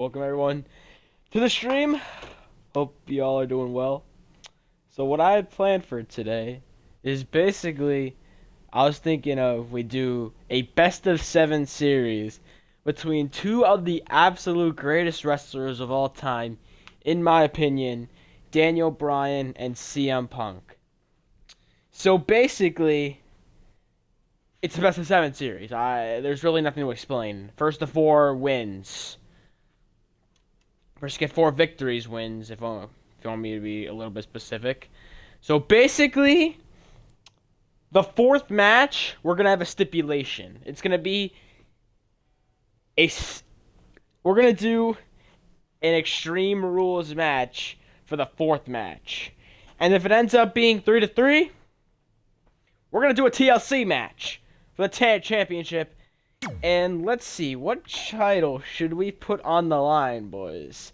Welcome everyone to the stream. Hope y'all are doing well. So what I had planned for today is basically I was thinking of we do a best of 7 series between two of the absolute greatest wrestlers of all time, in my opinion, Daniel Bryan and CM Punk. So basically, it's a best of 7 series. There's really nothing to explain. First to 4 wins. First get 4 victories wins, if you want me to be a little bit specific. So basically, the 4th match, we're going to have a stipulation. It's going to be we're going to do an Extreme Rules match for the 4th match. And if it ends up being 3-3, we're going to do a TLC match for the championship. And let's see, what title should we put on the line, boys?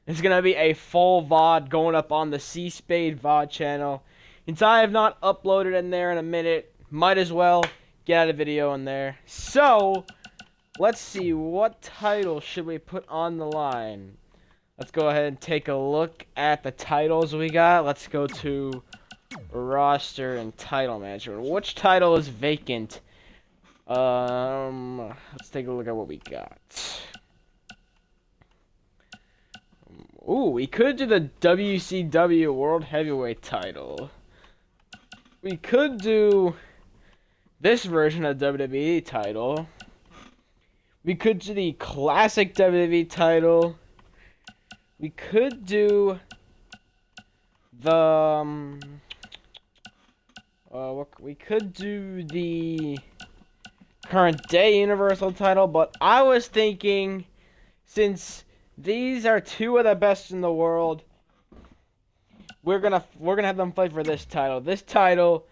It's going to be a full VOD going up on the C-SPADEVOD channel. Since I have not uploaded in there in a minute, might as well get out a video in there. So, let's see, what title should we put on the line? Let's go ahead and take a look at the titles we got. Let's go to roster and title management. Which title is vacant? Let's take a look at what we got. Ooh, we could do the WCW World Heavyweight title. We could do this version of WWE title. We could do the classic WWE title. We could do the we could do the current day Universal title, but I was thinking, since these are two of the best in the world, we're gonna have them fight for this title. This title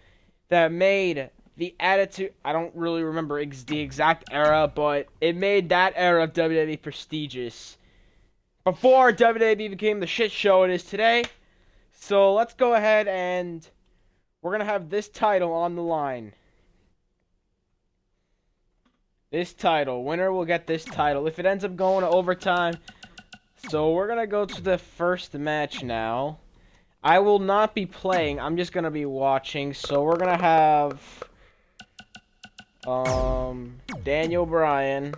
that made the Attitude, I don't really remember the exact era, but it made that era of WWE prestigious. Before WWE became the shit show it is today. So let's go ahead and we're gonna have this title on the line. This title. Winner will get this title. If it ends up going to overtime. So we're going to go to the first match now. I will not be playing. I'm just going to be watching. So we're going to have Daniel Bryan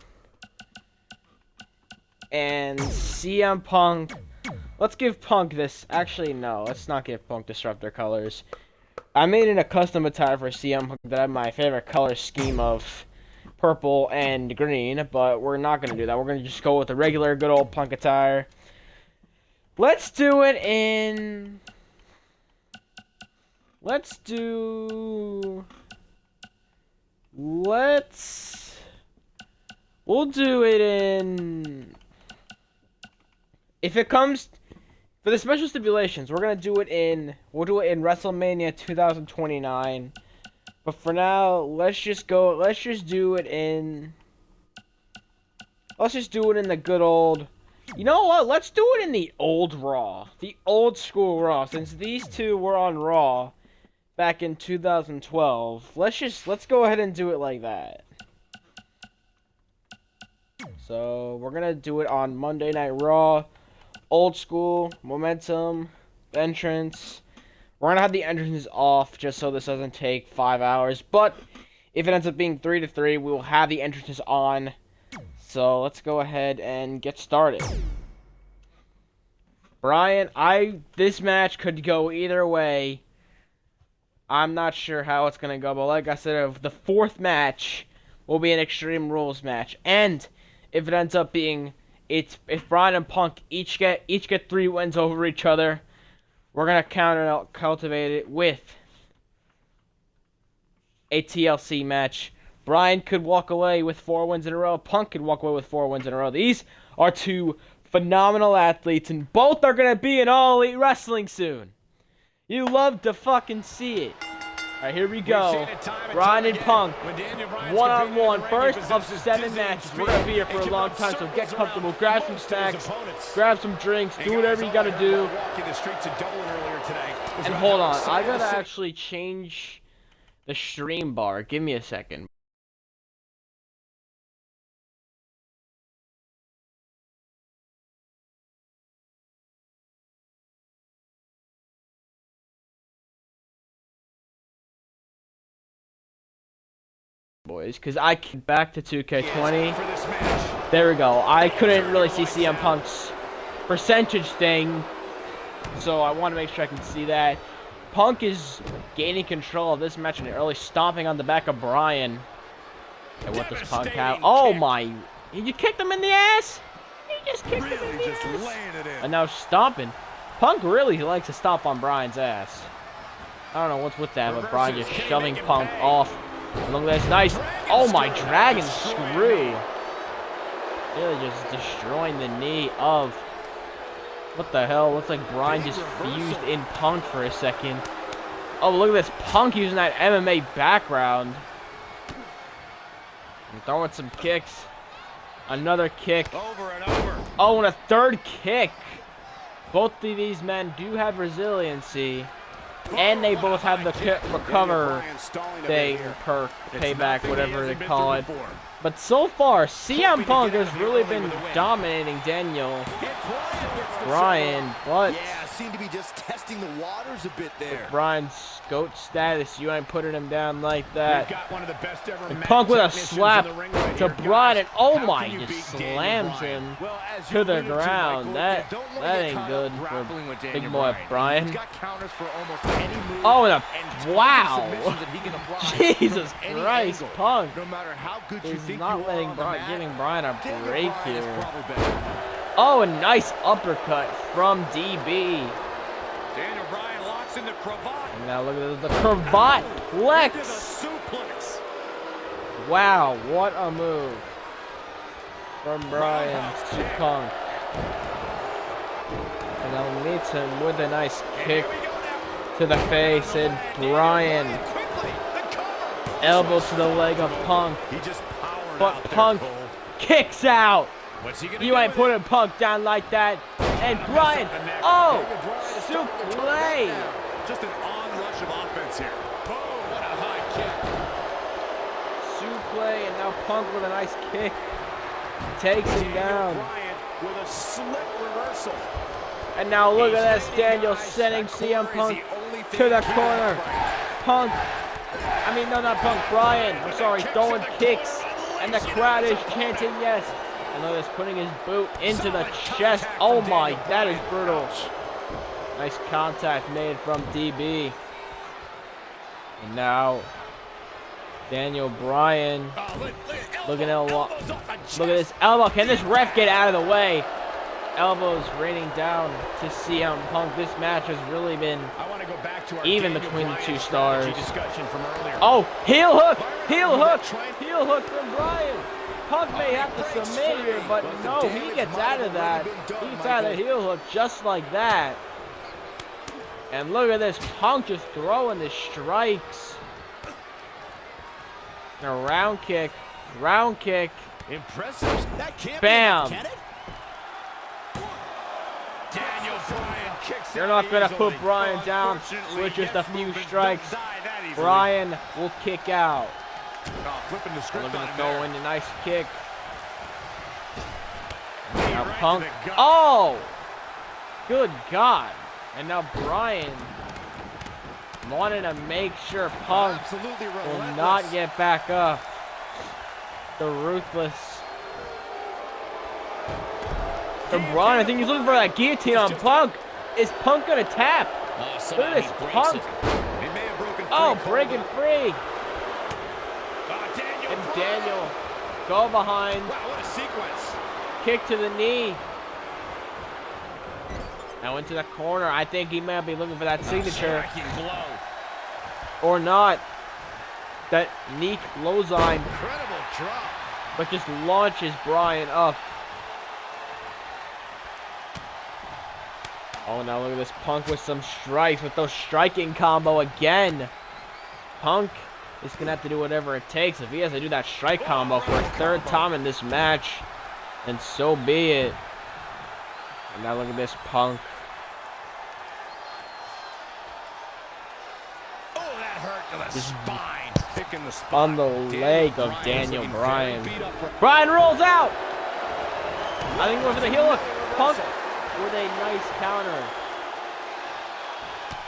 and CM Punk. Let's give Punk this. Actually, no. Let's not give Punk Disruptor colors. I made an a custom attire for CM Punk that I have my favorite color scheme of purple and green, but we're not going to do that. We're going to just go with the regular good old Punk attire. Let's do it in... We'll do it in... If it comes... For the special stipulations, we're going to do it in... We'll do it in WrestleMania 2029. But for now, let's just do it in the good old, you know what, let's do it in the old Raw. The old school Raw, since these two were on Raw back in 2012. Let's go ahead and do it like that. So, we're gonna do it on Monday Night Raw, old school, momentum, entrance. We're going to have the entrances off just so this doesn't take 5 hours. But if it ends up being 3-3, we will have the entrances on. So let's go ahead and get started. Bryan, this match could go either way. I'm not sure how it's going to go. But like I said, the 4th match will be an Extreme Rules match. And if it ends up being, if Bryan and Punk each get 3 wins over each other, we're going to cultivate it with a TLC match. Bryan could walk away with 4 wins in a row. Punk could walk away with 4 wins in a row. These are two phenomenal athletes, and both are going to be in All Elite Wrestling soon. You love to fucking see it. Alright, here we go. Bryan and Punk, one-on-one, first of 7 matches. We're going to be here for a long time, so get comfortable. Grab some snacks, grab some drinks, do whatever you got to do. And hold on, I got to actually change the stream bar. Give me a second. boys, because I can back to 2K20. There we go. I couldn't really see CM Punk's percentage thing, so I want to make sure I can see that. Punk is gaining control of this match and early stomping on the back of Bryan. And what does Punk have? Oh my! You kicked him in the ass? You just kicked him in the ass. And now stomping. Punk really likes to stomp on Bryan's ass. I don't know what's with that, but Bryan just shoving Punk off. And look at this, nice. Oh my, dragon screw. Really just destroying the knee of. What the hell? Looks like Bryan just fused in Punk for a second. Oh, look at this. Punk using that MMA background. And throwing some kicks. Another kick. Oh, and a third kick. Both of these men do have resiliency. And they both have the recover thing, perk, payback, whatever they call it. But so far, CM Punk has really been dominating Daniel Bryan, but seem to be just testing the waters a bit there. Bryan's GOAT status, you ain't putting him down like that. And Punk with a slap to Bryan, and oh my, just slams him to the ground. That ain't good for big boy Bryan. Oh, and a wow! Jesus Christ, Punk is not letting giving Bryan a break here. Oh, a nice uppercut from DB. Daniel Bryan locks in the cravat. And now look at the cravat flex. Wow, what a move from Bryan to Punk. And now meets him with a nice kick to the face, and Bryan elbow to the leg of Punk. But Punk kicks out. You ain't putting Punk down like that. And Bryan, oh, suplex. Just an onrush of offense here. Boom, what a high kick. Suplex, and now Punk with a nice kick. Takes him down. Bryan with a slip reversal. And now look at this, Daniel sending CM Punk to the corner. Punk, I mean, no, not Punk, Bryan, I'm sorry, throwing kicks. And the crowd is chanting yes. And look at this, putting his boot into the chest. Oh my, that is brutal. Nice contact made from DB. And now, Daniel Bryan. Look at this elbow. Can this ref get out of the way? Elbows raining down to CM Punk. This match has really been even between the two stars. Oh, heel hook! Heel hook! Heel hook from Bryan. Punk may have to submit here, but no, he gets out of that. He gets out of the heel hook just like that. And look at this, Punk just throwing the strikes. And a round kick. Impressive. That can't bam. Be enough, can it? Daniel Bryan kicks. You're not gonna put Bryan down with just a few strikes. Bryan will kick out. Flipping the script Looking on to go in a nice kick. Now right Punk. to the gut. Oh! Good God. And now Bryan wanted to make sure Punk will not get back up. The ruthless. And Bryan, I think he's looking for that guillotine on Punk. Is Punk gonna tap? Look at this Punk. Oh, breaking free. And Daniel, go behind. Wow, what a sequence. Kick to the knee. Now into the corner. I think he might be looking for that signature. Or not. That Neek Lozine. Incredible drop. But just launches Bryan up. Oh, now look at this Punk with some strikes, with those striking combo again. Punk is going to have to do whatever it takes. If he has to do that strike combo for a third time in this match, then so be it. And now look at this Punk. Oh, that hurt to the spine. Picking the spot. On the leg of Daniel Bryan. Bryan rolls out. I think we're for the heel hook. Punk with a nice counter.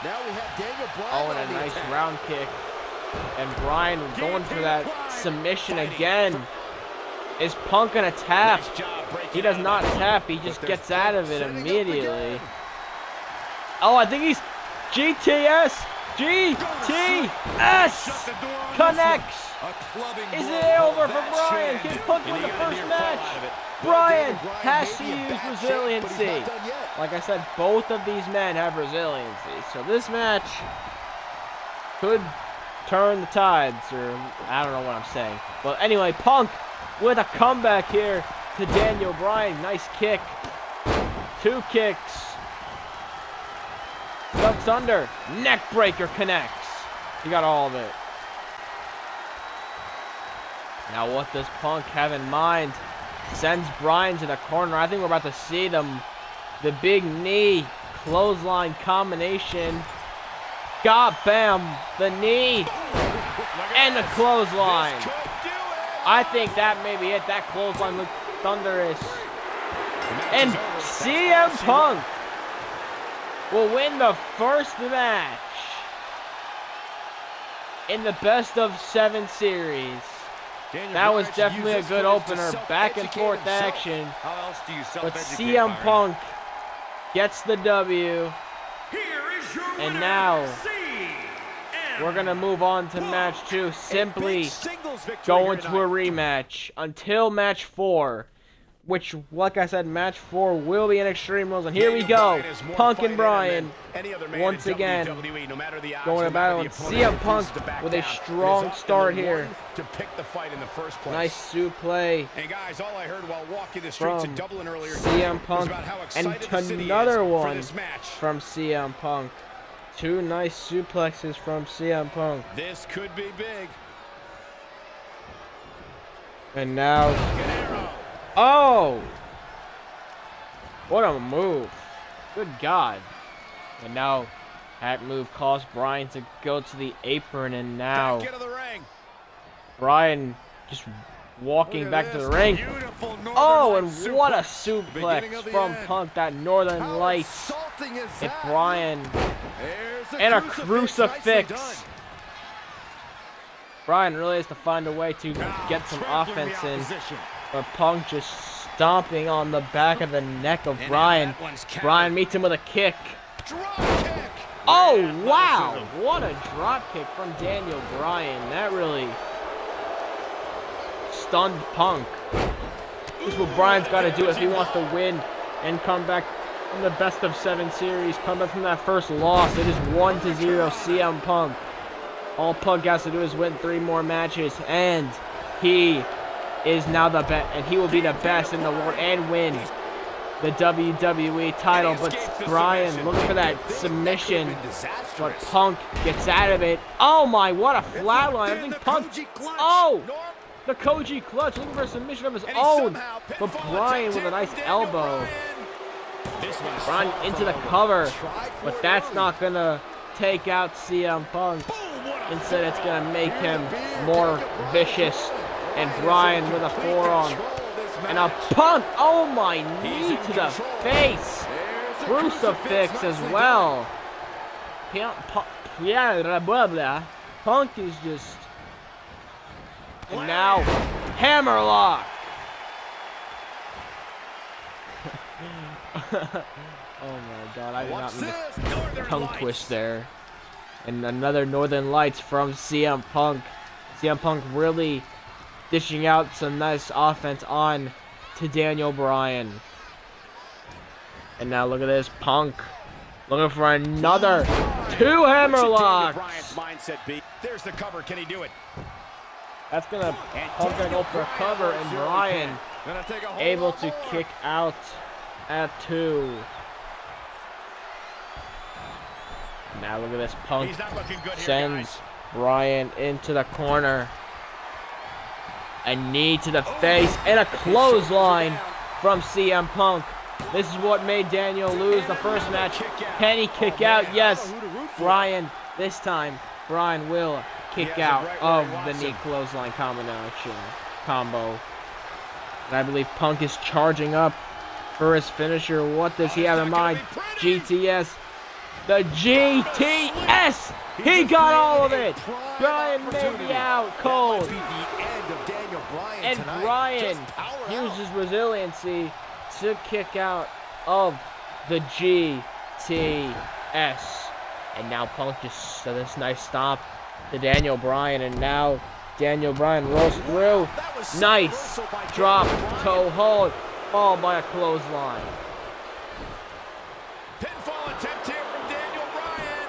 Now we have Daniel Bryan. Oh, and a nice round kick. And Bryan going for that submission again. Is Punk gonna tap? He does not tap. He just gets out of it immediately. Oh, I think he's GTS. GTS connects. Is it over for Bryan? Can Punk win the first match? Bryan has to use resiliency. Like I said, both of these men have resiliency. So this match could turn the tides, or I don't know what I'm saying. But anyway, Punk with a comeback here to Daniel Bryan. Nice kick. 2 kicks. Ducks under. Neck breaker connects. He got all of it. Now what does Punk have in mind? Sends Bryan to the corner. I think we're about to see them. The big knee clothesline combination. God, bam. The knee. And the clothesline. I think that may be it. That clothesline looked thunderous. And CM Punk will win the first match in the best of 7 series. That was definitely a good opener. Back and forth action. But CM Punk gets the W. And now we're going to move on to match 2. Simply go into a rematch until match 4. Which, like I said, match 4 will be in Extreme Rules. And here we go. Punk and Bryan once again going to battle. And CM Punk with a strong start here. Nice suplex from CM Punk. And another one from CM Punk. 2 nice suplexes from CM Punk. This could be big. And now... Oh! What a move. Good God. And now that move caused Bryan to go to the apron, and now Bryan just walking back to the ring. Oh, and what a suplex from Punk. That Northern Lights hit Bryan. And a crucifix. Bryan really has to find a way to get some offense in. But Punk just stomping on the back of the neck of Bryan. Bryan meets him with a kick. Oh, wow. What a drop kick from Daniel Bryan. That really stunned Punk. This is what Bryan's got to do if he wants to win and come back from the best of 7 series. Come back from that first loss. It is 1-0 CM Punk. All Punk has to do is win 3 more matches, and he is now the best, and he will be the best in the world and win the WWE title. But Bryan looking for that submission, but Punk gets out of it. Oh my, what a flatline. I think Punk, oh, the Koji clutch, looking for a submission of his own. But Bryan with a nice elbow. Bryan into the cover, but that's not gonna take out CM Punk. Instead, it's gonna make him more vicious. And Bryan with a forearm. And a Punk. Oh my, knee to the face. Crucifix as well. Punk is just... And now, hammerlock. Oh my God, I did not mean to tongue twist there. And another Northern Lights from CM Punk. CM Punk really dishing out some nice offense on to Daniel Bryan. And now look at this, Punk looking for another 2 hammerlocks. There's the cover. Can he do it? That's gonna Punk gonna go for a cover, and Bryan able to kick out at 2. Now look at this, Punk sends Bryan into the corner. A knee to the face and a clothesline from CM Punk. This is what made Daniel lose the first match. Can he kick out? Yes. Bryan, this time, Bryan will kick out of the knee clothesline combo. And I believe Punk is charging up for his finisher. What does he have in mind? GTS. The GTS He got all of it. Prime Bryan may opportunity. be out That cold. might be the end of Daniel Bryan And tonight. Bryan Just power uses out. resiliency to kick out of the GTS. And now Punk just does this nice stop to Daniel Bryan. And now Daniel Bryan rolls through. That was some Nice reversal by drop Daniel Bryan. toe hold. Followed by a clothesline. Pinfall attempt here from Daniel Bryan.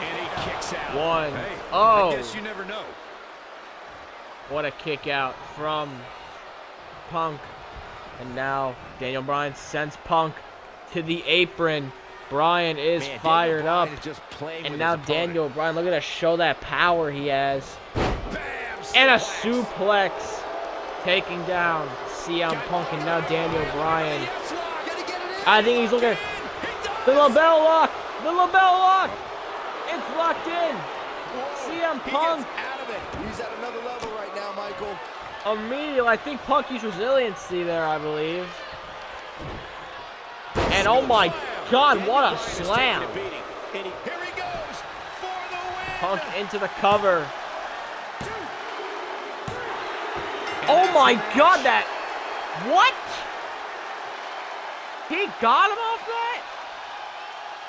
And he kicks out. One. Hey, Oh. I guess you never know. What a kick out from Punk. And now Daniel Bryan sends Punk to the apron. Bryan is Man, fired Daniel up. Bryan is just playing And with now his opponent. Daniel Bryan, look at that, show that power he has. Bam, And a suplex. suplex taking down CM Punk. And now Daniel Bryan. Yes, lock. Gotta get it in. I think he's looking. The LaBelle lock. The LaBelle lock. It's locked in. Whoa, CM he Punk. gets out of it. He's at another level right now, Michael. Immediately, I think Punk used resiliency there, I believe. And oh my God, what a slam! And here he goes for the win. Punk into the cover. Oh my God, that... What? He got him off that?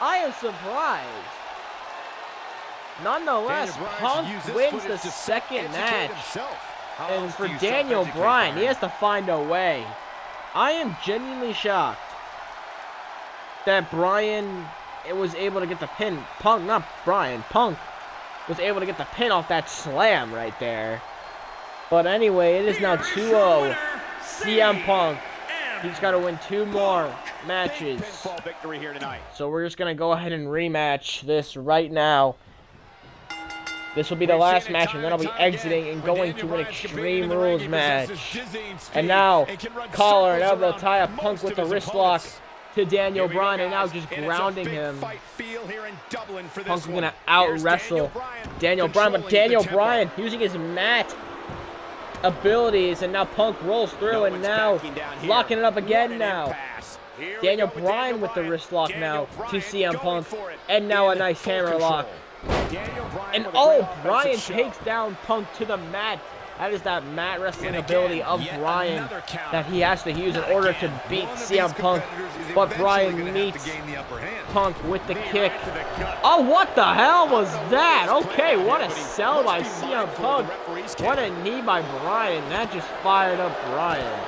I am surprised. Nonetheless, Daniel Bryan Punk should use this wins the footage to second educate match. himself. How And else for do you Daniel self-educate, Bryan, he has to find a way. I am genuinely shocked that Bryan was able to get the pin. Punk, not Bryan, Punk was able to get the pin off that slam right there. But anyway, it is now 2-0. CM Punk. He's got to win 2 more matches. Pinfall victory here tonight. So we're just going to go ahead and rematch this right now. This will be the last match, and then I'll be exiting and going to an Extreme Rules match. And now, collar and elbow tie up Punk with a wrist lock to Daniel Bryan, and now just grounding him. Punk's gonna out wrestle Daniel Bryan, but Daniel Bryan using his mat abilities, and now Punk rolls through, and now locking it up again now. Daniel Bryan with the wrist lock now to CM Punk, and now a nice hammer lock. And oh, Bryan takes down Punk to the mat. That is that mat wrestling ability of Bryan that he has to use in order to beat CM Punk. But Bryan meets Punk with the kick. Oh, what the hell was that? Okay, what a sell by CM Punk. What a knee by Bryan. That just fired up Bryan.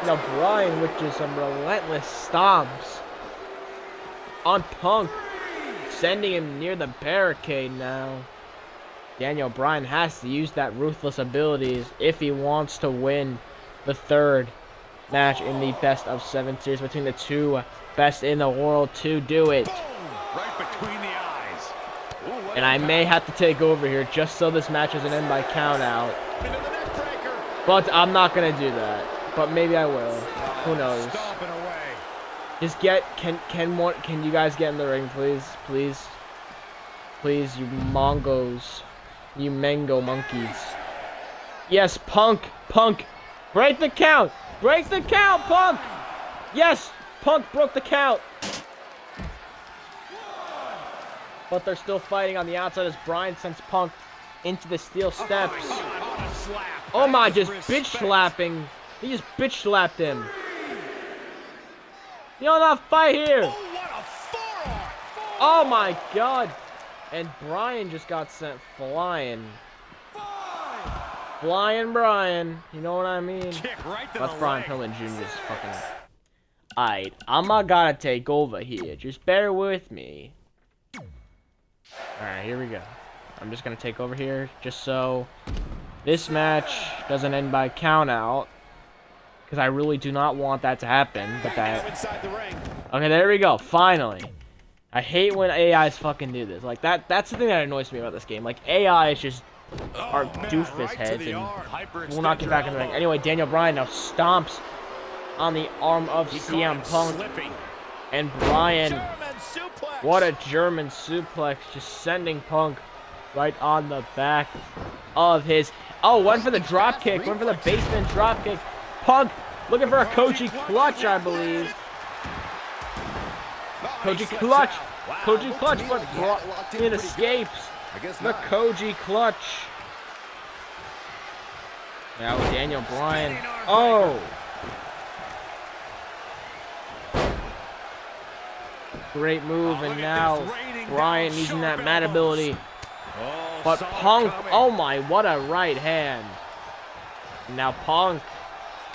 Now Bryan with just some relentless stomps on Punk, sending him near the barricade now. Daniel Bryan has to use that ruthless abilities if he wants to win the 3rd match in the best of 7 series between the 2 best in the world to do it. Right between the eyes. Ooh, And I may have to take over here just so this match doesn't end by count out. into the neck breaker. But I'm not gonna do that. But maybe I will. Who knows? Stomping away. Just get can you guys get in the ring, please? Please. Please, you mongos. You mango monkeys. Yes, Punk. Punk. Break the count. Break the count, Punk. Yes, Punk broke the count. But they're still fighting on the outside as Bryan sends Punk into the steel steps. Oh my, just bitch slapping. He just bitch slapped him. You don't have to fight here. Oh, what a forearm. Oh my God. And Bryan just got sent flying. Flying Bryan. You know what I mean? Kick right to That's the Brian leg. Pillman Jr.'s fucking... Alright, I'm not gonna take over here. Just bear with me. Alright, here we go. I'm just gonna take over here just so this match doesn't end by count out. Because I really do not want that to happen. But that... Inside the ring. Okay, there we go. Finally. I hate when AIs fucking do this. Like, that's the thing that annoys me about this game. Like, AI is just are doofus heads and will not get back in the ring. Anyway, Daniel Bryan now stomps on the arm of CM Punk. And Bryan, what a German suplex, just sending Punk right on the back of his... Oh, went for the drop kick, went for the basement drop kick. Punk looking for a Koji clutch, I believe. Koji clutch, Wow, Koji looked clutch, to me but like he had it locked in it pretty escapes. good. I guess The not. Koji clutch. Now Daniel Bryan. Oh! Great move, and now Bryan using that mat ability. But Punk, oh my, what a right hand. Now Punk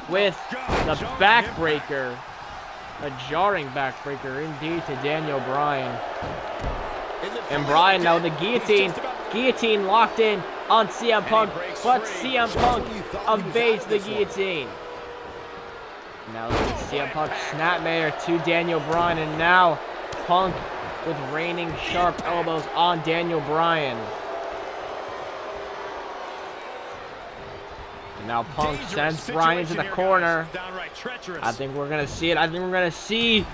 with the backbreaker. A jarring backbreaker indeed to Daniel Bryan. And Bryan now the guillotine. Guillotine locked in on CM Punk, but CM Punk evades the guillotine. Now CM Punk snapmare to Daniel Bryan, and now Punk with raining sharp elbows on Daniel Bryan. And now Punk sends Bryan into the corner. I think we're gonna see it. I think we're gonna see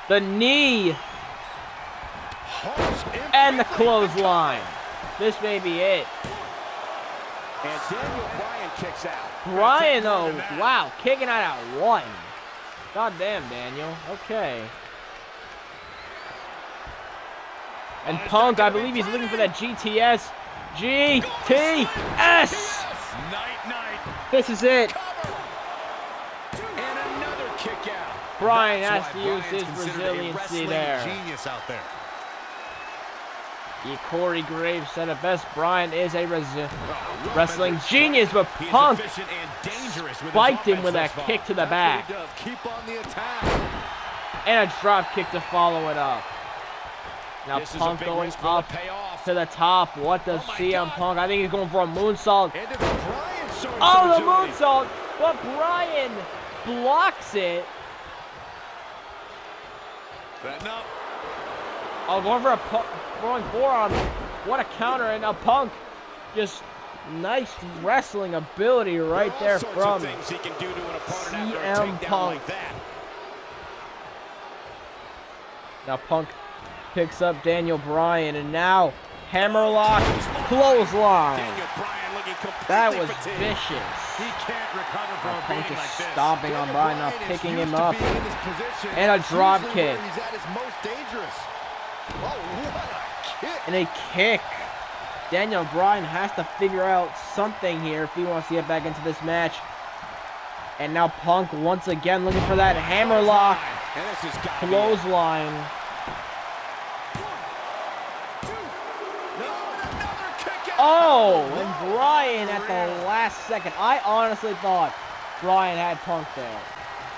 the knee and the clothesline. This may be it. And Daniel Bryan kicks out. Bryan, though, wow, kicking out at one. God damn, Daniel. Okay. And Punk, I believe he's looking for that GTS. GTS! This is it. And another kick out. Bryan has to use his resiliency there. Genius out there. Corey Graves said it best. Bryan is a wrestling genius, but Punk spiked him with that kick to the back. Keep on the attack. And a drop kick to follow it up. Now Punk going up to the top. What does CM Punk? I think he's going for a moonsault. Oh, the moonsault! But Bryan blocks it. Oh, going for a throwing forearm. What a counter, and a Punk. Just nice wrestling ability right there from CM Punk. Now Punk picks up Daniel Bryan, and now hammerlock clothesline. That was vicious. Now Punk is stomping on Bryan, now picking him up. And a drop kick. And a kick. Daniel Bryan has to figure out something here if he wants to get back into this match. And now Punk once again looking for that hammerlock clothesline. Oh, and Bryan at the last second. I honestly thought Bryan had Punk there.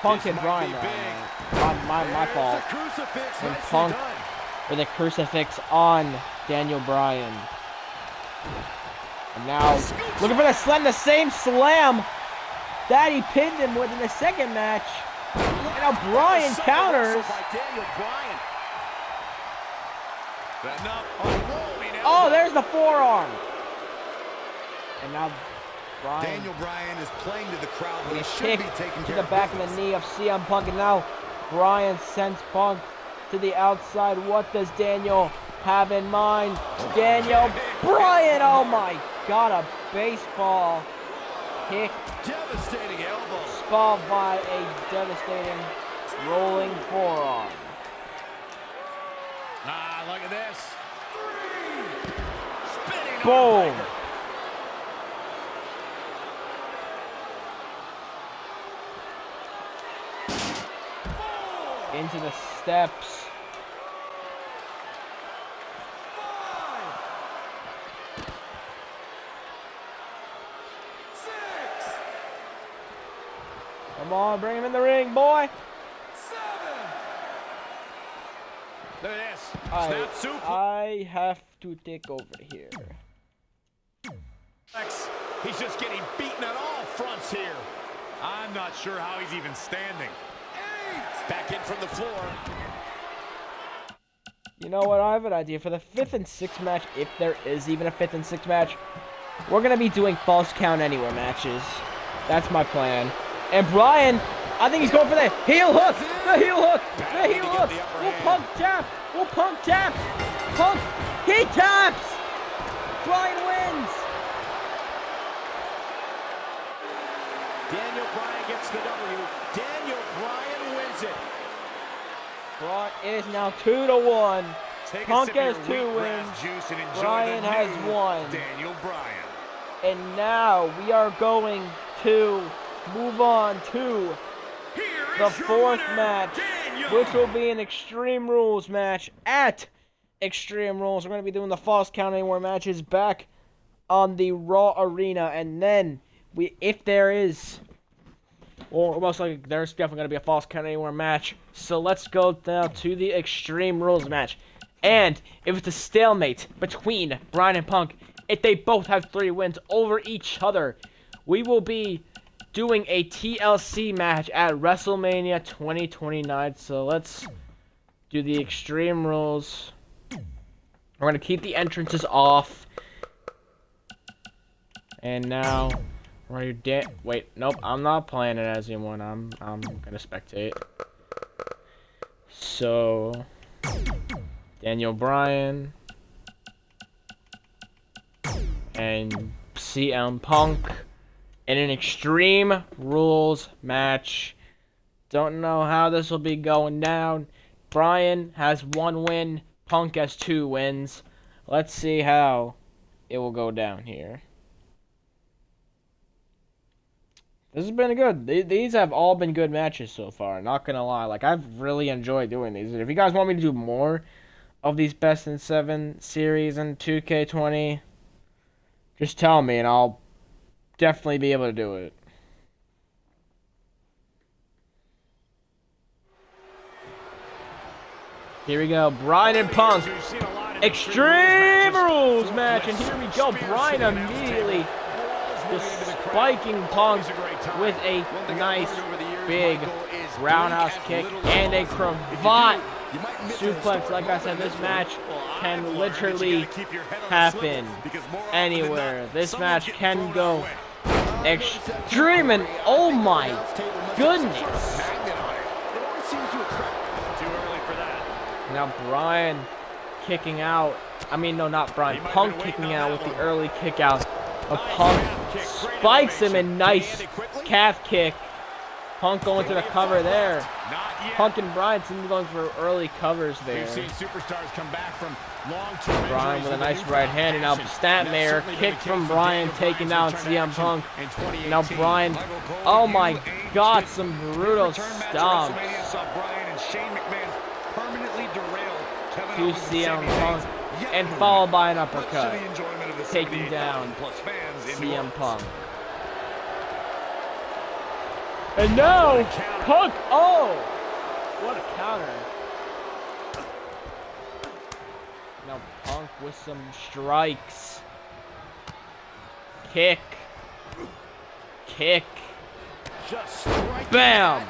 Punk hit Bryan there. My fault. And Punk with a crucifix on Daniel Bryan. And now looking for the slam, the same slam that he pinned him with in the second match. And now Bryan counters. Oh, there's the forearm. And now Bryan. Daniel Bryan is playing to the crowd, but he should be taking to care the back of the knee of CM Punk, and now Bryan sends Punk to the outside. What does Daniel have in mind? Daniel Bryan, oh my God, a baseball kick. Devastating elbow. Followed by a devastating rolling forearm. Look at this. Boom. Into the steps. Come on, bring him in the ring, boy. Look at this. Snap soup. I have to take over here. He's just getting beaten on all fronts here. I'm not sure how he's even standing. Back in from the floor. You know what? I have an idea for the 5th and 6th match, if there is even a 5th and 6th match. We're going to be doing false count anywhere matches. That's my plan. And Bryan, I think he's going for the heel hook. The heel hook. The heel hook. Will Punk tap? Will Punk tap? Punk, he taps. Bryan wins. Daniel Bryan gets the W. Daniel Bryan wins it. It is now 2-1 Take a Punk sip of has your 2 wheatgrass wins. juice and enjoy Bryan the has new 1. Daniel Bryan. And now we are going to move on to the 4th match, which will be an Extreme Rules match at Extreme Rules. We're going to be doing the Falls Count Anywhere matches back on the Raw Arena. And then, if there is, or most likely there's definitely going to be a Falls Count Anywhere match. So let's go now to the Extreme Rules match. And if it's a stalemate between Bryan and Punk, if they both have 3 wins over each other, we will be doing a TLC match at WrestleMania 2029. So let's do the Extreme Rules. We're going to keep the entrances off. And now, wait, nope, I'm not playing it as anyone. I'm going to spectate. So, Daniel Bryan and CM Punk in an Extreme Rules match. Don't know how this will be going down. Bryan has 1 win. Punk has 2 wins. Let's see how it will go down here. This has been good. These have all been good matches so far. Not gonna lie. Like, I've really enjoyed doing these. And if you guys want me to do more of these Best in 7 series in 2K20, just tell me and I'll definitely be able to do it. Here we go, Bryan and Punk, Extreme Rules match, and here we go, Bryan immediately just spiking Punk with a nice big roundhouse kick and a cravat suplex. Like I said, this match can literally happen anywhere. This match can go extreme, and oh my goodness. Now Bryan kicking out. I mean, no, not Bryan. Punk kicking out with the early kick out. Punk spikes him in nice calf kick. Punk going to the cover there. Punk and Bryan seem to be going for early covers there. Bryan with a nice right hand, and now Statmayer kick from Bryan, taking down CM Punk. Now Bryan, oh my God, some brutal stomps to CM Punk, and followed by an uppercut, taking down CM Punk. And now, Punk, oh, what a counter. Now Punk with some strikes. Kick. Bam.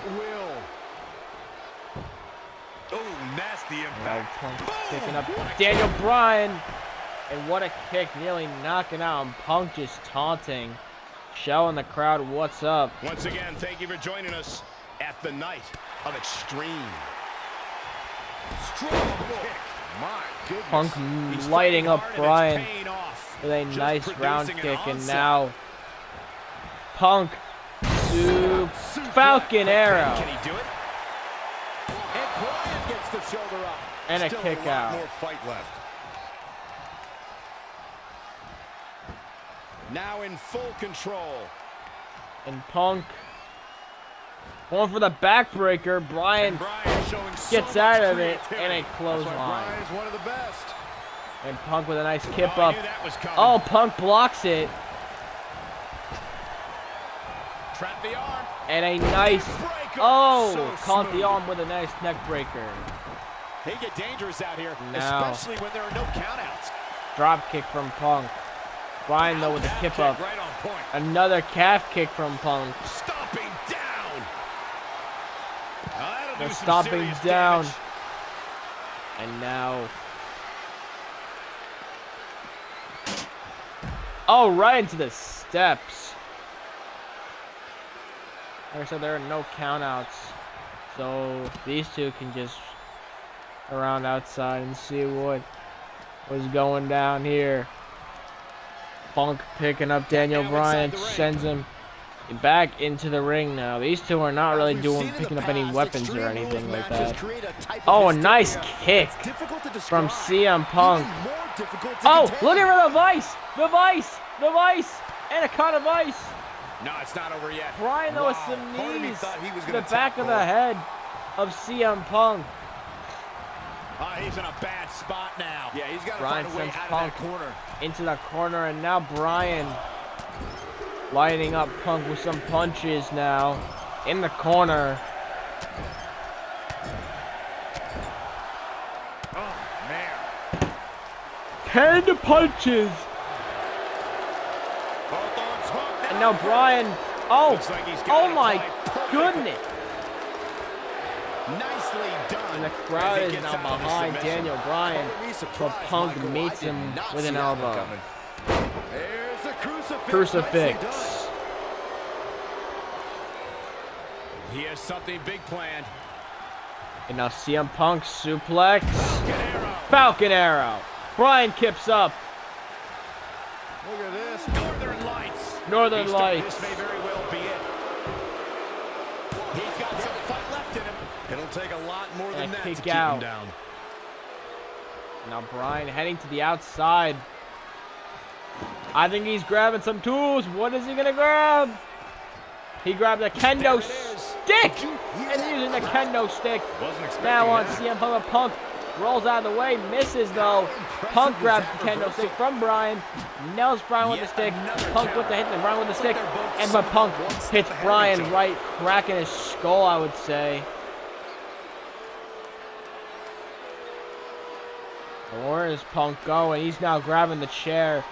Oh, nasty impact. Now Punk kicking up Daniel Bryan. And what a kick, nearly knocking out, and Punk just taunting, showing the crowd what's up. Once again, thank you for joining us at the night of Extreme. Strong kick. My goodness. Punk lighting up Bryan with a nice round kick, and now Punk to Falcon Arrow. Can he do it? And Bryan gets the shoulder up. And a Still kick a lot out. more fight left. Now in full control. And Punk going for the backbreaker. Bryan gets out of it, and a clothesline. Bryan's one of the best. And Punk with a nice kip Oh, I up. knew that was coming. Oh, Punk blocks it. Trap the arm. And a nice, oh, caught the arm with a nice neck breaker. They get dangerous out here, Now, especially when there are no countouts. drop kick from Punk. Bryan though with the kip up. Right on point. Another calf kick from Punk. Stomping down. That'll They're do some stomping serious down. damage. And now, oh, right into the steps. Like I said, there are no countouts, so these two can just around outside and see what was going down here. Punk picking up Daniel Bryan, sends him back into the ring now. These two are not really picking up any weapons or anything like that. Oh, a nice kick from CM Punk. Oh, look at the vice! The vice! The vice! Anaconda vice! No, it's not over yet. Bryan, though, with some knees to the back of the head of CM Punk. He's in a bad spot now. Yeah, he's got to Bryan find a way sends out Punk of that corner. into the corner, and now Bryan lighting up Punk with some punches now in the corner. Oh, man. 10 punches. And now Bryan, oh my goodness. Nicely done. And the crowd is now behind Daniel Bryan, but Punk meets him with an elbow. There's a Crucifix. He has something big planned. And now CM Punk suplex. Falcon Arrow. Bryan kips up. Look at this. Northern Lights. Northern Lights. This may very well be it. He's got some fight left in him. It'll take a lot more than that to kick keep out. him down. Now Bryan heading to the outside. I think he's grabbing some tools. What is he gonna grab? He grabbed a kendo stick and using the kendo stick. Now on CM Punk, but Punk rolls out of the way, misses though. Punk grabs the kendo stick from Bryan, nails Bryan with the stick. Punk with the hit, and Bryan with the stick, and but Punk hits Bryan right, cracking his skull, I would say. Where is Punk going? He's now grabbing the chair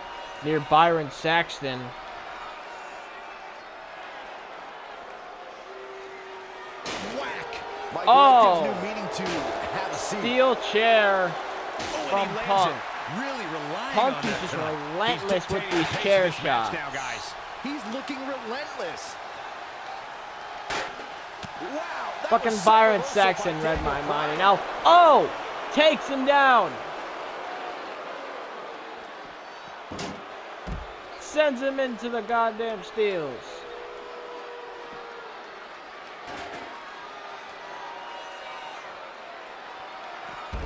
near Byron Saxton. Oh, steel chair from Punk. Punk is just relentless with these chair shots. He's looking relentless. Wow. Fucking Byron Saxton read my mind. And now, oh, takes him down. Sends him into the goddamn steels.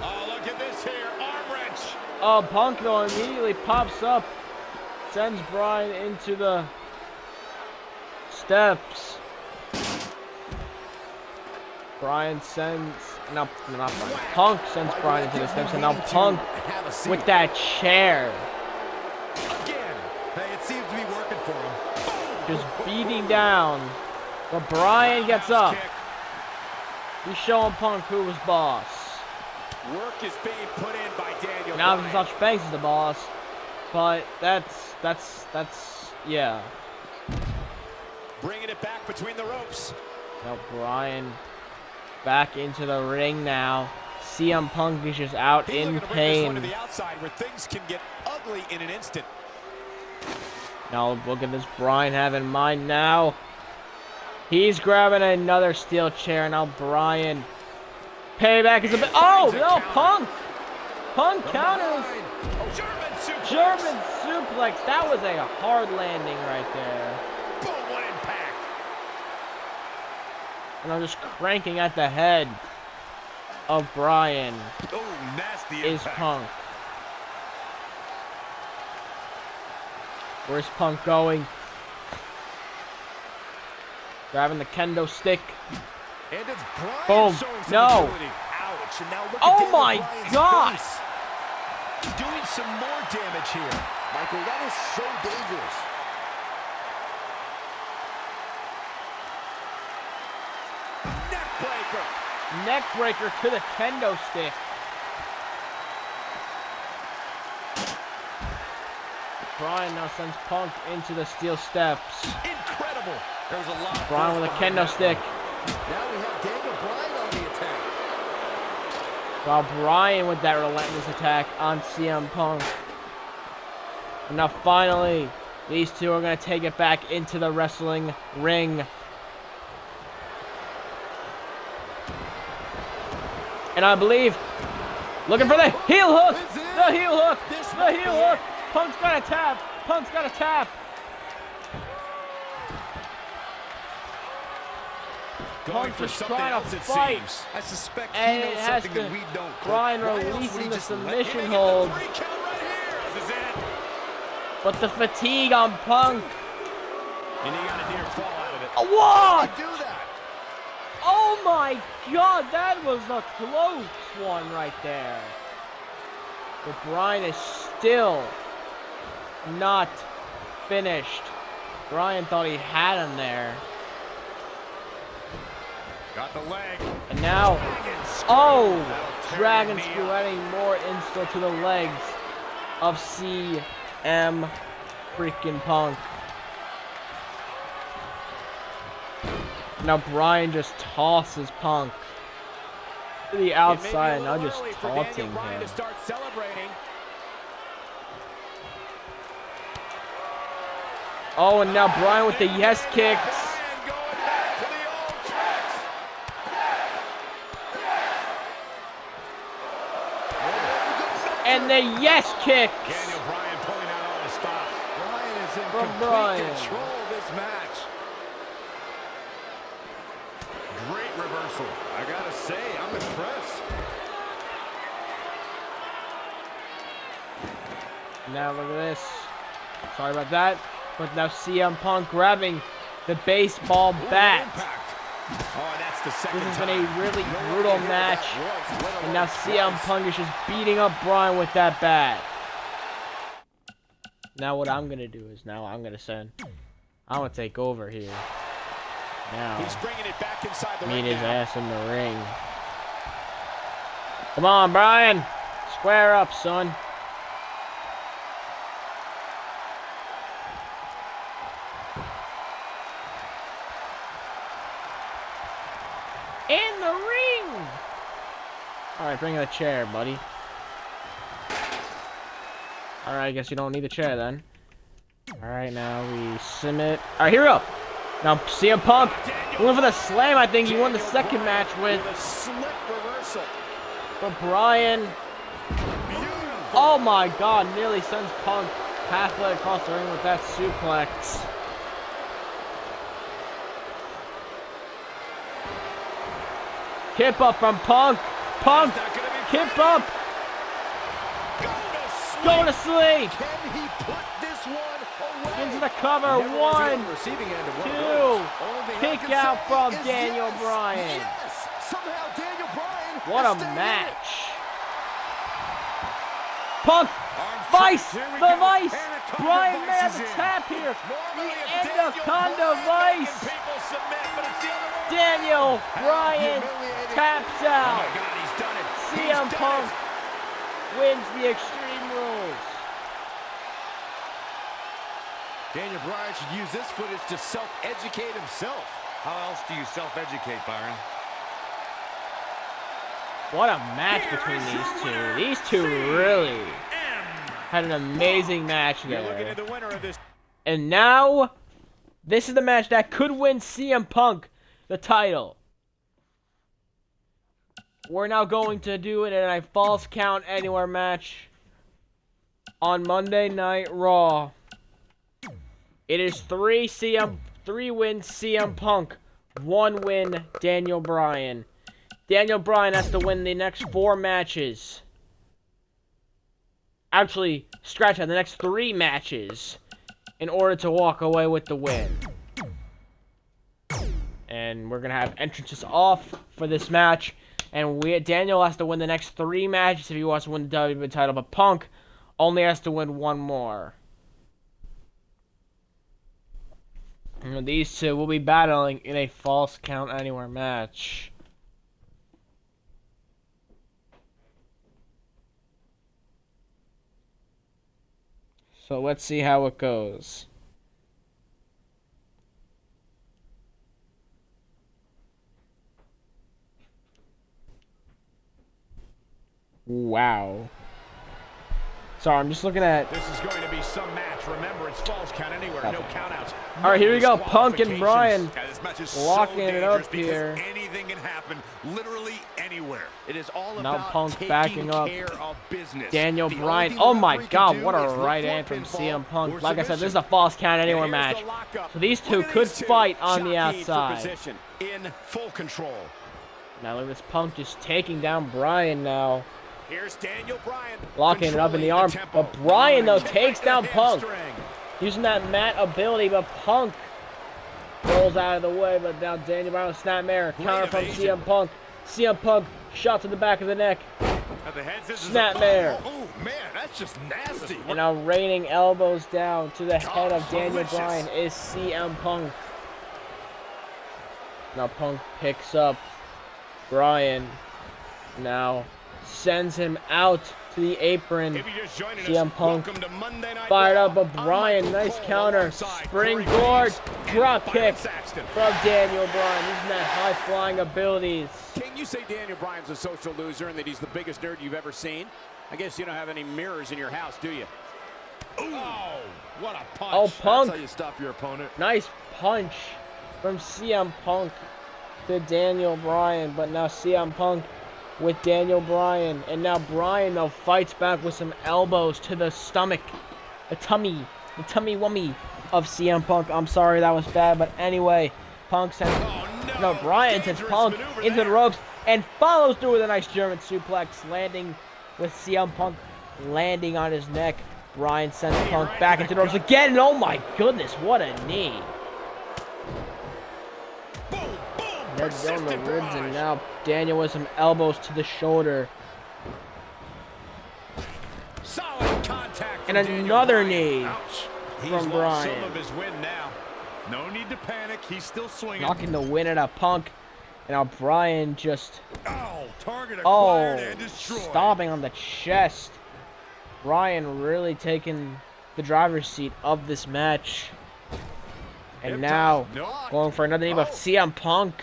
Oh, look at this here. Arm wrench. Oh, Punk though immediately pops up. Sends Bryan into the steps. Bryan sends, no, not Bryan. Punk sends Bryan into the steps, and now Punk with that chair. Again. Hey, it seems to be working for him. Just beating down. But Bryan gets up. He's showing Punk who was boss. Work is being put in by Daniel Now Bryan. Sasha Banks is the boss. But that's, yeah. Bringing it back between the ropes. Now Bryan back into the ring now. CM Punk is just out in pain. To the outside where things can get ugly in an instant. Now look at this Bryan have in mind now. He's grabbing another steel chair. Now Bryan. Payback is a bit. Oh no, Punk! Punk counters. German suplex. That was a hard landing right there. Boom, what impact. And I'm just cranking at the head of Bryan. Oh, nasty Is impact. Punk. Where's Punk going? Grabbing the kendo stick. And it's Bryan Boom. showing some No. agility. Ouch. And now look at Oh Daniel my Bryan's God. face. Doing some more damage here. Michael, that is so dangerous. Neckbreaker. Neckbreaker to the kendo stick. Bryan now sends Punk into the steel steps. Incredible. There was a lot of Bryan with a kendo stick. Now we have Daniel Bryan on the attack. While Bryan with that relentless attack on CM Punk. And now finally, these two are going to take it back into the wrestling ring. And I believe, looking for the heel hook, the heel hook, the heel hook. Punk's got a tap, Punk's got a tap. Going Punk for just something trying else, to it fight. seems. I suspect he And knows it has something to, that we don't. Bryan Why else would releasing he the just let submission him hold. Three count right here. This is it. But the fatigue on Punk. And he got a near fall out of it. What? do that? Oh my God, that was a close one right there. But Bryan is still not finished. Bryan thought he had him there. Got the leg. And now, oh, Dragon Screw adding more insult to the legs of CM freaking Punk. Now Bryan just tosses Punk to the outside and now just taunting him. To start celebrating. Oh, and now Bryan with the yes kicks. Bryan going back to the old tricks. And the yes kicks Daniel Bryan pulling out all the stops. Bryan is in from complete Bryan. control of this match. Great reversal. I gotta say, I'm impressed. Now look at this. Sorry about that. But now CM Punk grabbing the baseball bat. Oh, that's the second This has time. been a really brutal match. And now CM Punk is just beating up Bryan with that bat. Now what I'm going to do is now I'm going to send. I'm going to take over here. Now. He's bringing it back inside the Meet ring his now. ass in the ring. Come on, Bryan. Square up, son. In the ring! Alright, bring in a chair, buddy. Alright, I guess you don't need a chair then. Alright, now we submit. Alright, here we go! Now, CM Punk went for the slam. I think he won the second match with. A slick reversal. But Bryan. Oh my God! Nearly sends Punk halfway across the ring with that suplex. Kip up from Punk. Punk. Kip up. Go to sleep. Can he put this one away? Into the cover. Never was on One, the receiving end of one of two. those. Only thing I Kick can out say from is Daniel yes, Bryan. Yes. Somehow Daniel Bryan What a is staying in it. match. Punk. Vice. The Vice. Bryan may have the tap here. The Anaconda Vice. Daniel Bryan taps out. CM Punk wins the Extreme Rules. Daniel Bryan should use this footage to self-educate himself. How else do you self-educate, Byron? What a match between these two. These two really had an amazing match You're looking there. at the winner of this. And now, this is the match that could win CM Punk the title. We're now going to do it in a Falls Count Anywhere match on Monday Night Raw. It is 3 wins CM Punk, 1 win Daniel Bryan. Daniel Bryan has to win the next 4 matches. Actually, scratch out the next 3 matches in order to walk away with the win. And we're gonna have entrances off for this match. And Daniel has to win the next 3 matches if he wants to win the WWE title. But Punk only has to win 1 more. And these two will be battling in a Falls Count Anywhere match. So let's see how it goes. Wow. Sorry, I'm just looking at. This is going to be some match. Remember, it's falls count anywhere, no countouts. All right, here we go. Punk and Bryan Yeah, this match is locking it up dangerous because here. anything can happen, literally anywhere. It is all Now about Punk taking backing up. care of business. Daniel The only Bryan. thing Oh the my referee can God, do what a is look right for hand from pinfall CM Punk. or Like I said, this is submission. a false count And anywhere here's match. the lockup. So these two Look at could these two. fight on the Jockeying for outside. position, in full control. Now look at this Punk just taking down Bryan now. Here's Daniel Bryan. Locking it up in the arm. But Bryan, though, takes down Punk. Using that mat ability, but Punk rolls out of the way. But now Daniel Bryan with snapmare. Counter from CM Punk. CM Punk shot to the back of the neck. Snapmare. Oh, man, that's just nasty. And now raining elbows down to the head of Daniel Bryan is CM Punk. Now Punk picks up Bryan. Now sends him out to the apron. CM Punk fired up, but Bryan, nice counter. Springboard drop kick from Daniel Bryan. Using that high-flying abilities. Can you say Daniel Bryan's a social loser and that he's the biggest nerd you've ever seen? I guess you don't have any mirrors in your house, do you? Oh, what a punch. Oh, Punk. That's how you stop your opponent. Nice punch from CM Punk to Daniel Bryan, but now CM Punk with Daniel Bryan, and now Bryan though fights back with some elbows to the stomach, the tummy wummy of CM Punk. I'm sorry, that was bad, but anyway, Punk sends Bryan sends Punk into the ropes and follows through with a nice German suplex, landing with CM Punk landing on his neck. Bryan sends Punk back into the ropes again, and oh my goodness, what a knee! They're down the ribs, and now Daniel with some elbows to the shoulder. Solid contact And another knee He's from lost some Bryan. of his wind now. No need to panic. He's still swinging. Knocking the win out of Punk. And now Bryan just, Target acquired and destroyed. stomping on the chest. Bryan really taking the driver's seat of this match. And now going for another knee, but CM Punk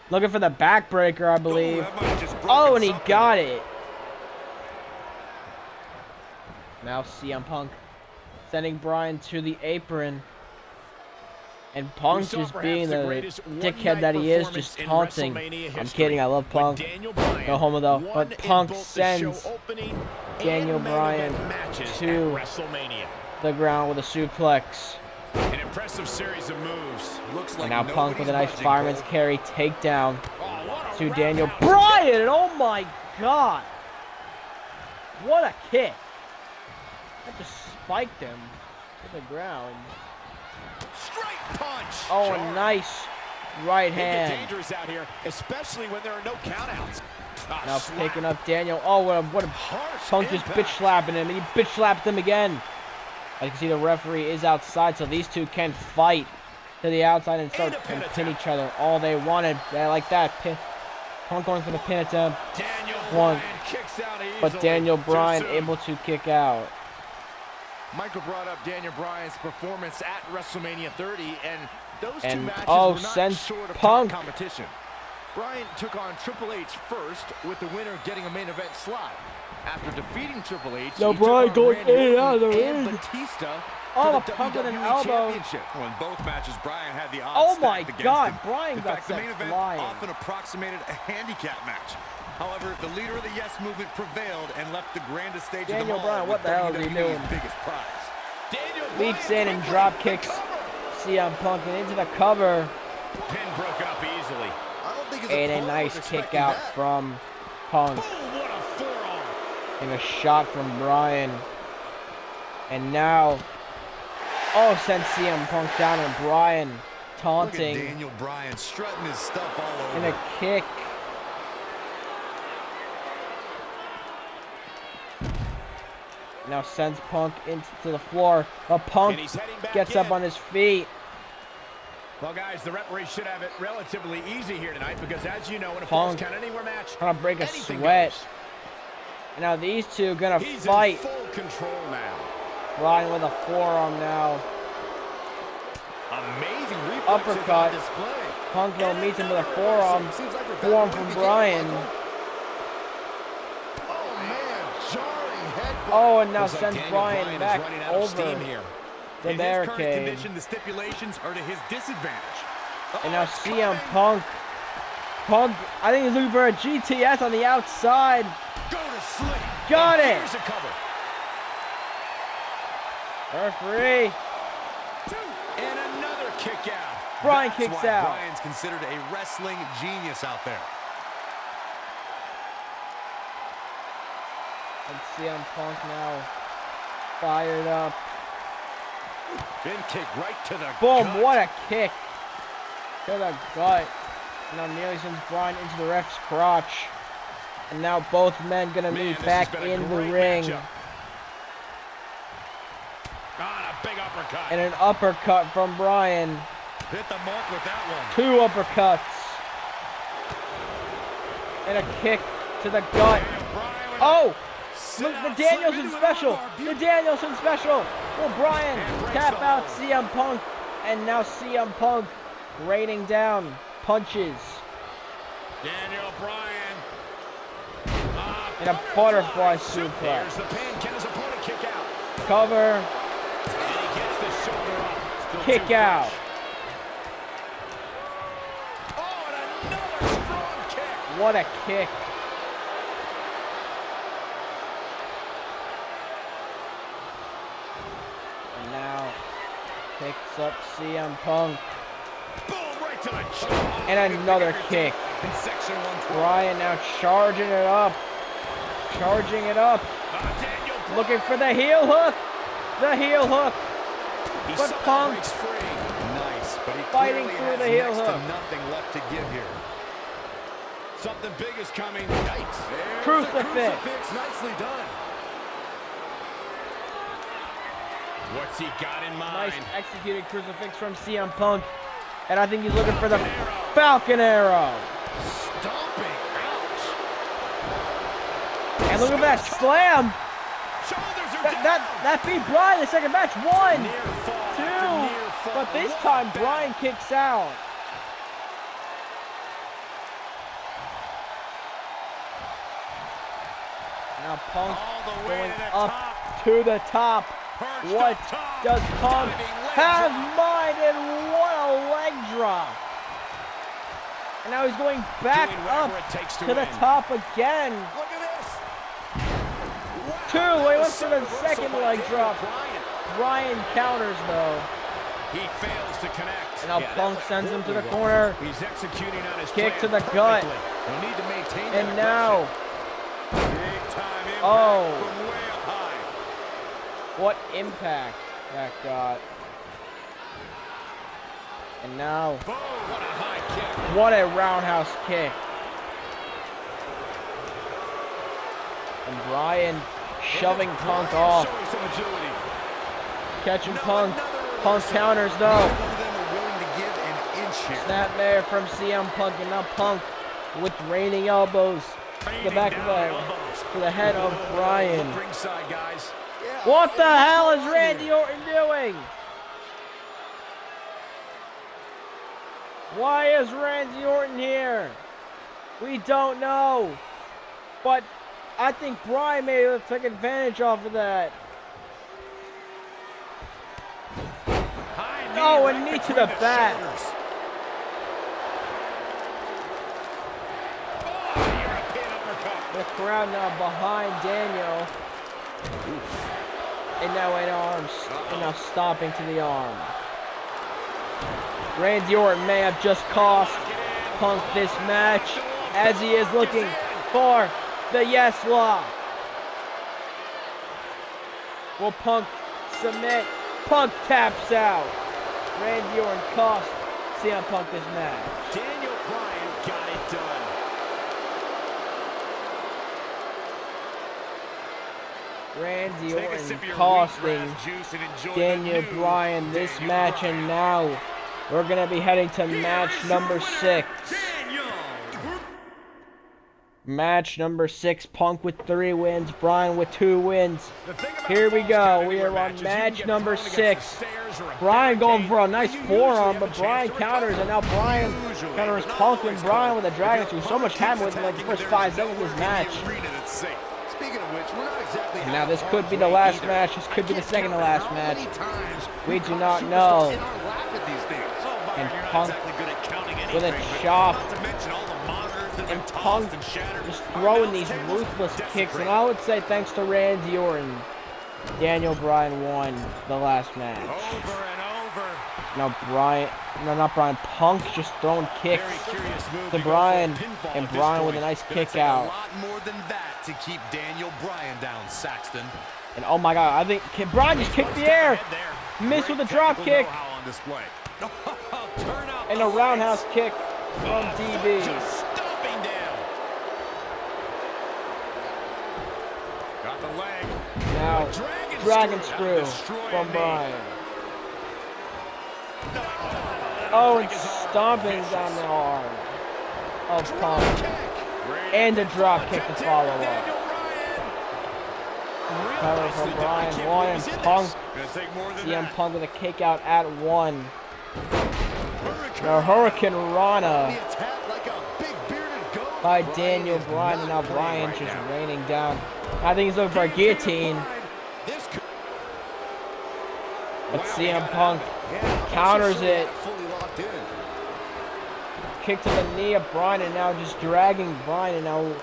looking for the backbreaker, I believe. Oh, and he got it. Now CM Punk sending Bryan to the apron. And Punk just being the dickhead that he is, just taunting. I'm kidding, I love Punk. No homo though. But Punk sends Daniel Bryan to the ground with a suplex. An impressive series of moves. Looks like And now Punk with a nice nobody's fireman's budging. carry takedown Oh, what a to Daniel roundhouse. Bryan. And oh my God. What a kick. That just spiked him to the ground. Straight punch. Oh, a nice right They get hand. dangerous out here, especially when there are no countouts. Now picking up Daniel. Oh, what a Harsh Punk just impact. bitch slapping him. He bitch slapped him again. As you can see, the referee is outside, so these two can fight to the outside and start and pin each other all they wanted. They like that. Punk going for the pin attempt, Daniel One. Bryan kicks out but easily. Daniel Too Bryan soon. able to kick out. Michael brought up Daniel Bryan's performance at WrestleMania 30, and those And, two matches oh, were not sends short of Punk. top competition. Bryan took on Triple H first, with the winner getting a main event slot. After defeating Triple H, Yo, he took Bryan on going Randy in and out of the Orton and ring. Batista Oh, for a the Punk with an WWE elbow. Championship. Well, in both matches, Bryan had the odds Oh my stacked against God, him. Bryan In got fact, the main sent event flying. often approximated a handicap match. However, the leader of the Yes Movement prevailed and left the grandest stage Daniel of them all Bryan, what with the hell is he WWE's doing? biggest prize. Daniel Leaps Bryan in and quickly drop for the kicks cover. CM Punk and into the cover. Pin broken up easily. I don't think his And a opponent nice was kick expecting out that. from Punk. Boom, what a forearm. And a shot from Bryan. And now, sends CM Punk down, and Bryan Look at taunting Daniel Bryan strutting his stuff all over. and a kick. Now sends Punk into the floor. But Punk And he's heading back gets up in. on his feet. Well, guys, the referee should have it relatively easy here tonight because, as you know, in a Punk falls count anywhere match, Trying to break a anything sweat. goes. And now these two gonna He's fight. in full control now. Bryan with a forearm now. Amazing reflexes Uppercut. on display. Punk though meets him with a forearm. Seems like we're Forearm back from where we Bryan. began, Michael. Oh man, jarring head Oh, and now Looks like sends Daniel Bryan Bryan is back running out of steam over here. the In his current barricade. condition, the stipulations are to his disadvantage. And now it's CM coming. Punk, I think he's looking for a GTS on the outside. Go to sleep. Got And it. here's a cover. Referee. And another kick out. Bryan That's kicks why out. Bryan's considered a wrestling genius out there. And CM Punk now fired up. Big kick right to the Boom, gut. what a kick to the gut. Now nearly sends Bryan into the ref's crotch. And now both men gonna Man, meet this back has been a in the great ring. matchup. Ah, a big uppercut. And an uppercut from Bryan. Hit the mark with that one. 2 uppercuts. And a kick to the gut. Oh! Look, the Danielson special! The Danielson special! Will Bryan tap out CM Punk? And now CM Punk raining down punches. Daniel Bryan. And a butterfly There's suplex. the pin. Can his opponent kick out? Cover, And he gets the shoulder up. Still kick too out. fresh. Oh, and another strong kick. What a kick. And now picks up CM Punk. Boom, right to the jaw. And another kick. In section 112. Bryan now charging it up. Charging it up. Daniel Bryan. Looking for the heel hook. The heel hook. He but somehow Punk breaks free. Nice, but he fighting clearly through has the heel next hook. to nothing left to give here. Something big is coming. Yikes. There's Crucifix. a crucifix. Nicely done. What's he got in mind? Nice executed crucifix from CM Punk. And I think he's looking for the Falcon Arrow. Stomping. Ouch. And look at that slam. Shoulders are down. That beat Bryan in the second match. 1, Near fall after 2. near fall. But this What a time battle. Bryan kicks out. Now Punk All the way going to the up top. to the top. Perched What up top. does Punk Diving leg have drop. mind, and what a leg drop. And now he's going back Doing up whatever it takes to the win. top again. Look at this. Wow. 2, he went for the Reversal second by leg Daniel drop. Bryan. Bryan counters though. He fails to connect. And now Yeah, Punk that sends went him to the horribly corner. wrong. He's executing on his Kick plan to the gut. perfectly. He'll need to maintain that And now, Big time impact Oh. from way up high. what impact that got. And now, Boom. What a high kick. what a roundhouse kick. And Bryan shoving Punk off. Showing some agility. Catching No, Punk. another Punk reversal. counters Neither though. one of them are willing to give an inch here. Snapmare from CM Punk, and now Punk with raining elbows to the Raining back of down the elbows. to the head of Bryan. Look ringside, guys. What the hell is Randy Orton doing? Why is Randy Orton here? We don't know. But I think Bryan may have taken advantage off of that. High knee No, a right knee to between the the back. shoulders. Oh, European uppercut. The crowd now behind Daniel. And now in arms. And now stopping to the arm. Randy Orton may have just cost Punk this match as he is looking for the yes lock. Will Punk submit? Punk taps out. Randy Orton cost CM Punk this match. Daniel Bryan got it done. Randy Take a Orton sip of your costing wheatgrass juice and enjoy Daniel the new Bryan this Daniel match, Bryan. and now we're gonna be heading to match number 6. Daniel. Match number 6, Punk with 3 wins, Bryan with 2 wins. The thing about Here we Falls go. Count We Anywhere are on matches, you can match get number thrown against 6. the stairs or a Bryan going barricade, for a and nice you forearm, usually but have a Bryan chance to counters, recover. and now Bryan Usually, counters but not Punk and always, Bryan Cole. with a dragon If through. your So much opponent happened keeps within like the attacking, first there's 5 seconds of nowhere this in the match. arena that's safe. Speaking of which, we're not exactly Now this could be the last match. This could be the second to last match. We do not know. And Punk with a chop. And Punk just throwing these ruthless kicks. And I would say thanks to Randy Orton, Daniel Bryan won the last match. Over and over. Now not Bryan, Punk just throwing kicks to Bryan, and Bryan with a nice kick out. A lot more than that to keep Daniel Bryan down, Saxton. And oh my God, I think Bryan just kicked the air, missed with a drop kick, and a roundhouse kick from DB. Just stomping down. Got the leg. Now dragon screw from Bryan. Oh, and stomping down the arm of Punk. And a drop kick to follow up. Cover from Bryan, 1, and Punk. CM Punk with a kick out at 1. Now Hurricane Rana by Daniel Bryan, and now Bryan just raining down. I think he's looking for a guillotine. But CM Punk counters it. Kick to the knee of Bryan, and now just dragging Bryan, and now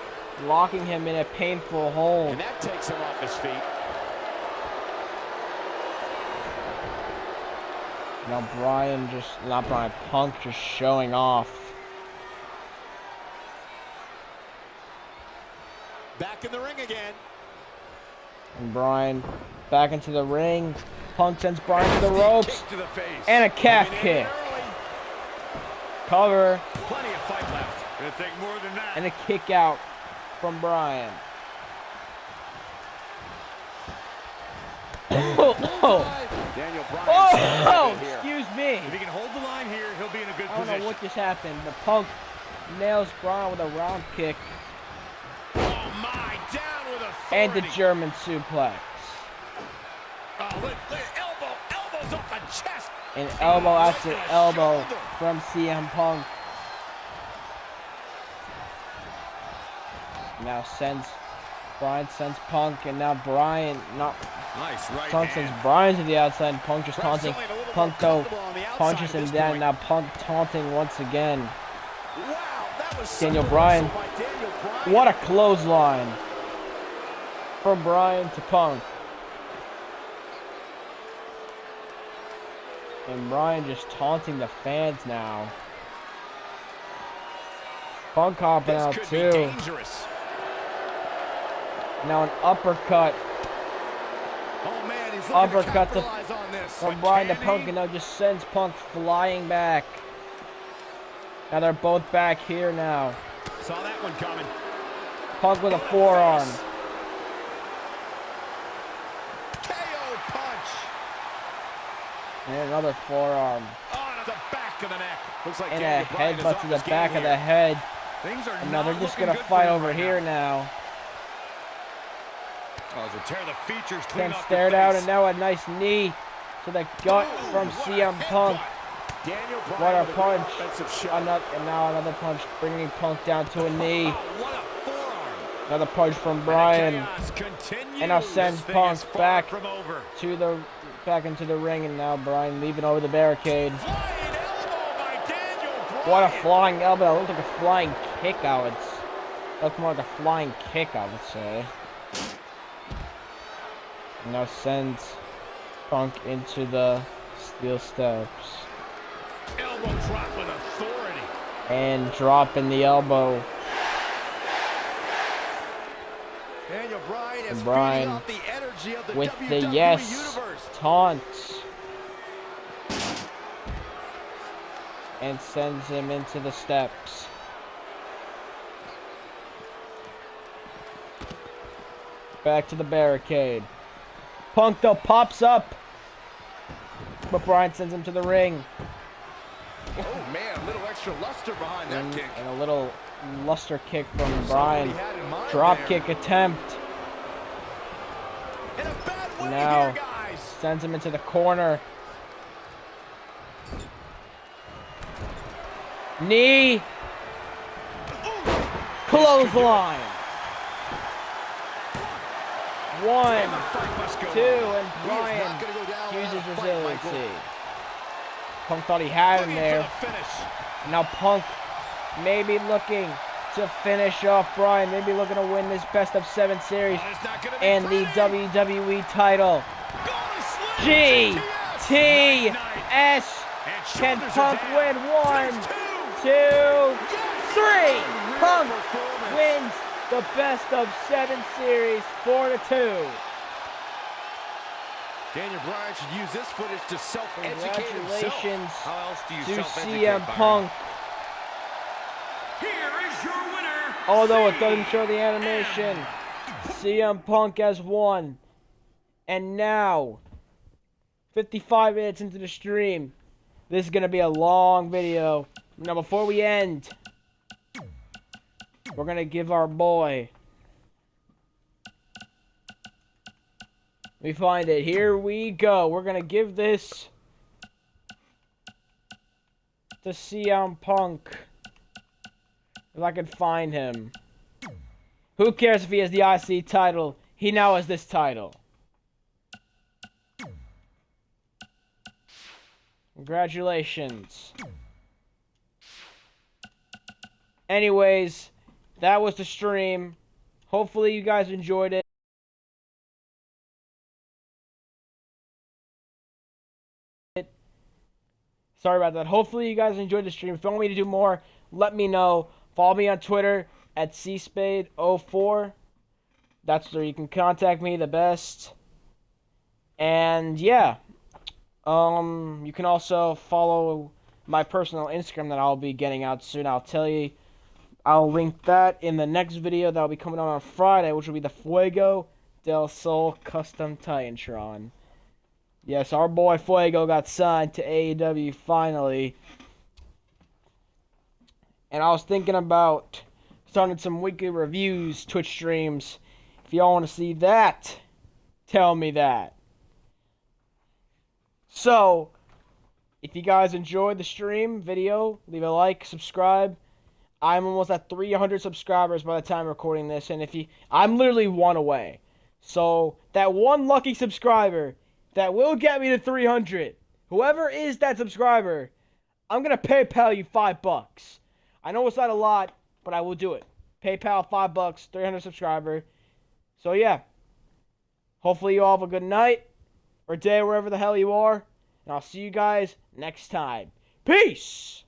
locking him in a painful hold. And that takes him off his feet. Now Punk just showing off. Back in the ring again. And Bryan back into the ring. Punk sends Bryan to the ropes. And a calf kick. Cover. Plenty of fight left. Gonna take more than that. And a kick out from Bryan. Daniel Bryan. Excuse me. If he can hold the line here, he'll be in a good I don't position. know what just happened. The Punk nails Bryan with a round kick. Oh my, down with authority. And the German suplex. Oh, elbows off the chest. An elbow after elbow from CM Punk. Now Bryan sends Punk, and now Bryan, Nice right Punk hand. sends Bryan to the outside, and Punk just taunting. Punk though punches him down, now Punk taunting once again. Wow, that was Daniel Bryan. by Daniel Bryan. What a clothesline from Bryan to Punk. And Bryan just taunting the fans now. Punk hopping This out could too. be dangerous. Now an uppercut Oh man, he's looking Uppercut to to- capitalize on this. from But Bryan to can Punk, he? and now just sends Punk flying back. Now they're both back here now. Saw that one coming. Punk with a forearm. KO punch. And another forearm. On to the back of the neck. Looks like And a Daniel Bryan is headbutt off to the his back game of the here. head. Things are And now they're not just looking gonna good for fight him over right here now. now. Oh, as they tear the features clean Then off the stared out, face. and now a nice knee to the gut from What a CM Punk. headbutt. Daniel What Bryan a with punch. offensive shot. And now another punch, bringing Punk down to a knee. Oh, what a forearm. Another punch from And Bryan chaos continues. And now sends This thing Punk is far back from over. back into the ring, and now Bryan leaving over the barricade. Flying elbow by Daniel Bryan. What a flying elbow! That looked like a flying kick. Looked more like a flying kick, I would say. And now sends Punk into the steel steps Elbow drop with authority. and dropping the elbow. Daniel Bryan is And Bryan feeding off the energy of the with WWE the yes universe. taunts, and sends him into the steps. Back to the barricade. Punk though pops up, but Bryan sends him to the ring. Oh man, a little extra luster behind that kick. And a little luster kick from Saw what Bryan. he had in mind Drop there. kick attempt. In a bad way Now here, guys. sends him into the corner. Knee. 1, And the fight must go 2, on. and He is Bryan not gonna go down uses without a fight, Michael. resiliency. Punk thought he had him Looking for there. the finish. Now Punk maybe looking to finish off Bryan, maybe looking to win this best of 7 series Oh, it's not gonna be and the pretty. WWE title. Gonna slam GTS. And Can shoulders Punk are down. win? 1, Two. 2, 3. Punk Performance. wins the best of 7 series 4-2. Daniel Bryan should use this footage to self-educate himself. Congratulations How else do you to self-educate, CM Byron? Punk. Here is your winner. Although it doesn't show the animation, CM Punk has won. And now, 55 minutes into the stream, this is going to be a long video. Now, before we end, we're going to give our boy... Let me find it. Here we go. We're going to give this to CM Punk. If I can find him. Who cares if he has the IC title? He now has this title. Congratulations. Anyways, that was the stream. Hopefully you guys enjoyed it. Sorry about that. Hopefully you guys enjoyed the stream. If you want me to do more, let me know. Follow me on Twitter at C-SPADEVODS. That's where you can contact me the best. And yeah. You can also follow my personal Instagram that I'll be getting out soon. I'll link that in the next video that'll be coming out on Friday, which will be the Fuego del Sol Custom Titantron. Yes, our boy Fuego got signed to AEW finally. And I was thinking about starting some weekly reviews, Twitch streams. If y'all want to see that, tell me that. So, if you guys enjoyed the stream video, leave a like, subscribe. I'm almost at 300 subscribers by the time recording this, and I'm literally one away. So, that one lucky subscriber that will get me to 300, whoever is that subscriber, I'm going to PayPal you $5. I know it's not a lot, but I will do it. PayPal $5, 300 subscriber. So yeah, hopefully you all have a good night or day wherever the hell you are, and I'll see you guys next time. Peace!